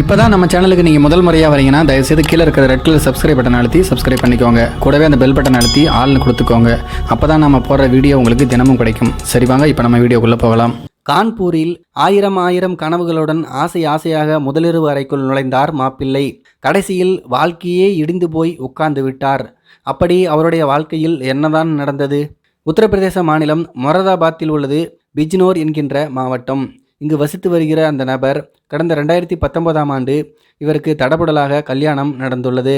இப்போதான் நம்ம சேனலுக்கு நீங்கள் முதல் முறையாக வரீங்கன்னா தயவுசெய்து கீழே இருக்கிற ரெட் கலர் சப்ஸ்கிரைப் பட்டன் அழுத்தி சப்ஸ்கிரைப் பண்ணிக்கோங்க. கூடவே அந்த பெல் பட்டன் அழுத்தி ஆள்னு கொடுத்துக்கோங்க. அப்போ தான் நம்ம போடுற வீடியோ உங்களுக்கு தினமும் கிடைக்கும். சரி வாங்க இப்போ நம்ம வீடியோக்குள்ளே போகலாம். கான்பூரில் ஆயிரம் கனவுகளுடன் ஆசையாக முதலிரவு அறைக்குள் நுழைந்தார் மாப்பிள்ளை. கடைசியில் வாழ்க்கையே இடிந்து போய் உட்கார்ந்து விட்டார். அப்படி அவருடைய வாழ்க்கையில் என்னதான் நடந்தது? உத்தரப்பிரதேச மாநிலம் மொரதாபாத்தில் உள்ளது பிஜ்னோர் என்கின்ற மாவட்டம். இங்கு வசித்து வருகிற அந்த நபர் கடந்த 2019ஆம் ஆண்டு இவருக்கு தடபுடலாக கல்யாணம் நடந்துள்ளது.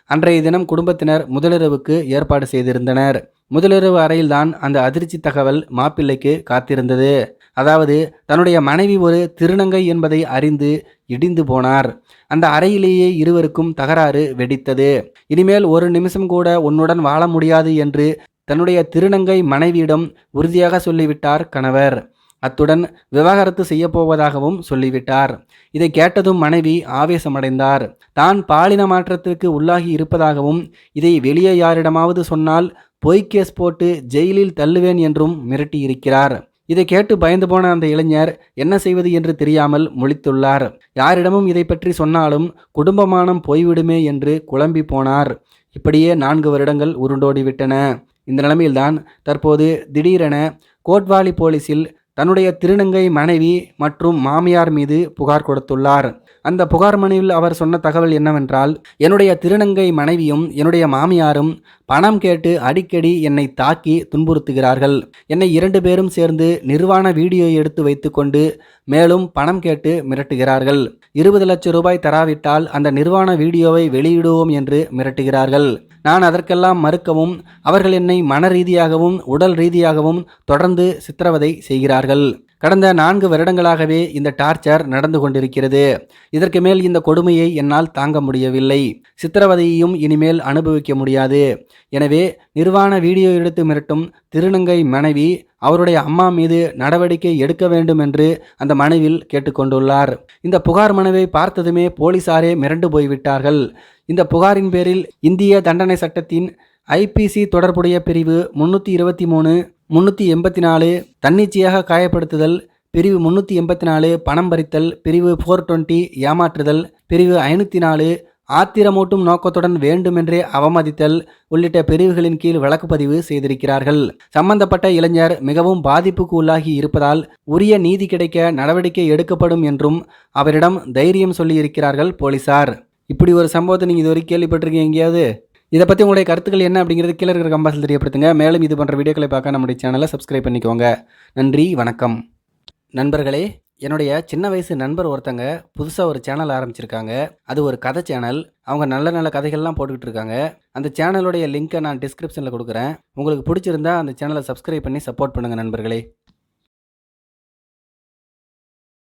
அன்றைய தினம் குடும்பத்தினர் முதலிரவுக்கு ஏற்பாடு செய்திருந்தனர். முதலிரவு அறையில்தான் அந்த அதிர்ச்சி தகவல் மாப்பிள்ளைக்கு காத்திருந்தது. அதாவது தன்னுடைய மனைவி ஒரு திருநங்கை என்பதை அறிந்து இடிந்து போனார். அந்த அறையிலேயே இருவருக்கும் தகராறு வெடித்தது. இனிமேல் ஒரு நிமிஷம் கூட உன்னுடன் வாழ முடியாது என்று தன்னுடைய திருநங்கை மனைவியிடம் உறுதியாக சொல்லிவிட்டார் கணவர். அத்துடன் விவாகரத்து செய்யப்போவதாகவும் சொல்லிவிட்டார். இதை கேட்டதும் மனைவி ஆவேசமடைந்தார். தான் பாலின மாற்றத்திற்கு உள்ளாகி இருப்பதாகவும் இதை வெளியே யாரிடமாவது சொன்னால் பொய்கேஸ் போட்டு ஜெயிலில் தள்ளுவேன் என்றும் மிரட்டியிருக்கிறார். இதை கேட்டு பயந்து போன அந்த இளைஞர் என்ன செய்வது என்று தெரியாமல் முழித்துள்ளார். யாரிடமும் இதை பற்றி சொன்னாலும் குடும்பமானம் போய்விடுமே என்று குழம்பி போனார். இப்படியே 4 வருடங்கள் உருண்டோடிவிட்டன. இந்த நிலைமையில்தான் தற்போது திடீரென கோட்வாலி போலீசில் தன்னுடைய திருநங்கை மனைவி மற்றும் மாமியார் மீது புகார் கொடுத்துள்ளார். அந்த புகார் மனுவில் அவர் சொன்ன தகவல் என்னவென்றால், என்னுடைய திருநங்கை மனைவியும் என்னுடைய மாமியாரும் பணம் கேட்டு அடிக்கடி என்னை தாக்கி துன்புறுத்துகிறார்கள். என்னை 2 பேரும் சேர்ந்து நிர்வாண வீடியோ எடுத்து வைத்துக்கொண்டு மேலும் பணம் கேட்டு மிரட்டுகிறார்கள். 20 லட்சம் ரூபாய் தராவிட்டால் அந்த நிர்வாண வீடியோவை வெளியிடுவோம் என்று மிரட்டுகிறார்கள். நான் அதற்கெல்லாம் மறுக்கவும் அவர்கள் என்னை மன ரீதியாகவும் உடல் ரீதியாகவும் தொடர்ந்து சித்திரவதை செய்கிறார்கள். கடந்த 4 வருடங்களாகவே இந்த டார்ச்சர் நடந்து கொண்டிருக்கிறது. இதற்கு மேல் இந்த கொடுமையை என்னால் தாங்க முடியவில்லை. சித்திரவதையையும் இனிமேல் அனுபவிக்க முடியாது. எனவே நிர்வாண வீடியோ எடுத்து மிரட்டும் திருநங்கை மனைவி அவருடைய அம்மா மீது நடவடிக்கை எடுக்க வேண்டும் என்று அந்த மனுவில் கேட்டுக்கொண்டுள்ளார். இந்த புகார் மனுவை பார்த்ததுமே போலீசாரே மிரண்டு போய்விட்டார்கள். இந்த புகாரின் பேரில் இந்திய தண்டனை சட்டத்தின் ஐபிசி தொடர்புடைய பிரிவு 323, 384 தன்னிச்சையாக காயப்படுத்துதல், பிரிவு 384 பணம் பறித்தல், பிரிவு 420 ஏமாற்றுதல், பிரிவு 504 ஆத்திரமூட்டும் நோக்கத்துடன் வேண்டுமென்றே அவமதித்தல் உள்ளிட்ட பிரிவுகளின் கீழ் வழக்கு பதிவு செய்திருக்கிறார்கள். சம்பந்தப்பட்ட இளைஞர் மிகவும் பாதிப்புக்கு உள்ளாகி இருப்பதால் உரிய நீதி கிடைக்க நடவடிக்கை எடுக்கப்படும் என்றும் அவரிடம் தைரியம் சொல்லியிருக்கிறார்கள் போலீசார். இப்படி ஒரு சம்பவத்தை நீங்கள் இதுவரை கேள்விப்பட்டிருக்கீங்க எங்கேயாவது? இதை பற்றி உங்களுடைய கருத்துக்கள் என்ன அப்படிங்கிறது கீழே இருக்கிற கம்பாஸில் தெரியப்படுத்துங்க. மேலும் இது போன்ற வீடியோக்களை பார்க்க நம்முடைய சேனலை சப்ஸ்கிரைப் பண்ணிக்கோங்க. நன்றி, வணக்கம். நண்பர்களே, என்னுடைய சின்ன வயசு நண்பர் ஒருத்தங்க புதுசாக ஒரு சேனல் ஆரம்பிச்சிருக்காங்க. அது ஒரு கதை சேனல். அவங்க நல்ல கதைகள்லாம் போட்டுக்கிட்டு இருக்காங்க. அந்த சேனலுடைய லிங்க்கை நான் டிஸ்கிரிப்ஷனில் கொடுக்குறேன். உங்களுக்கு பிடிச்சிருந்தா அந்த சேனலை சப்ஸ்கிரைப் பண்ணி சப்போர்ட் பண்ணுங்கள் நண்பர்களே.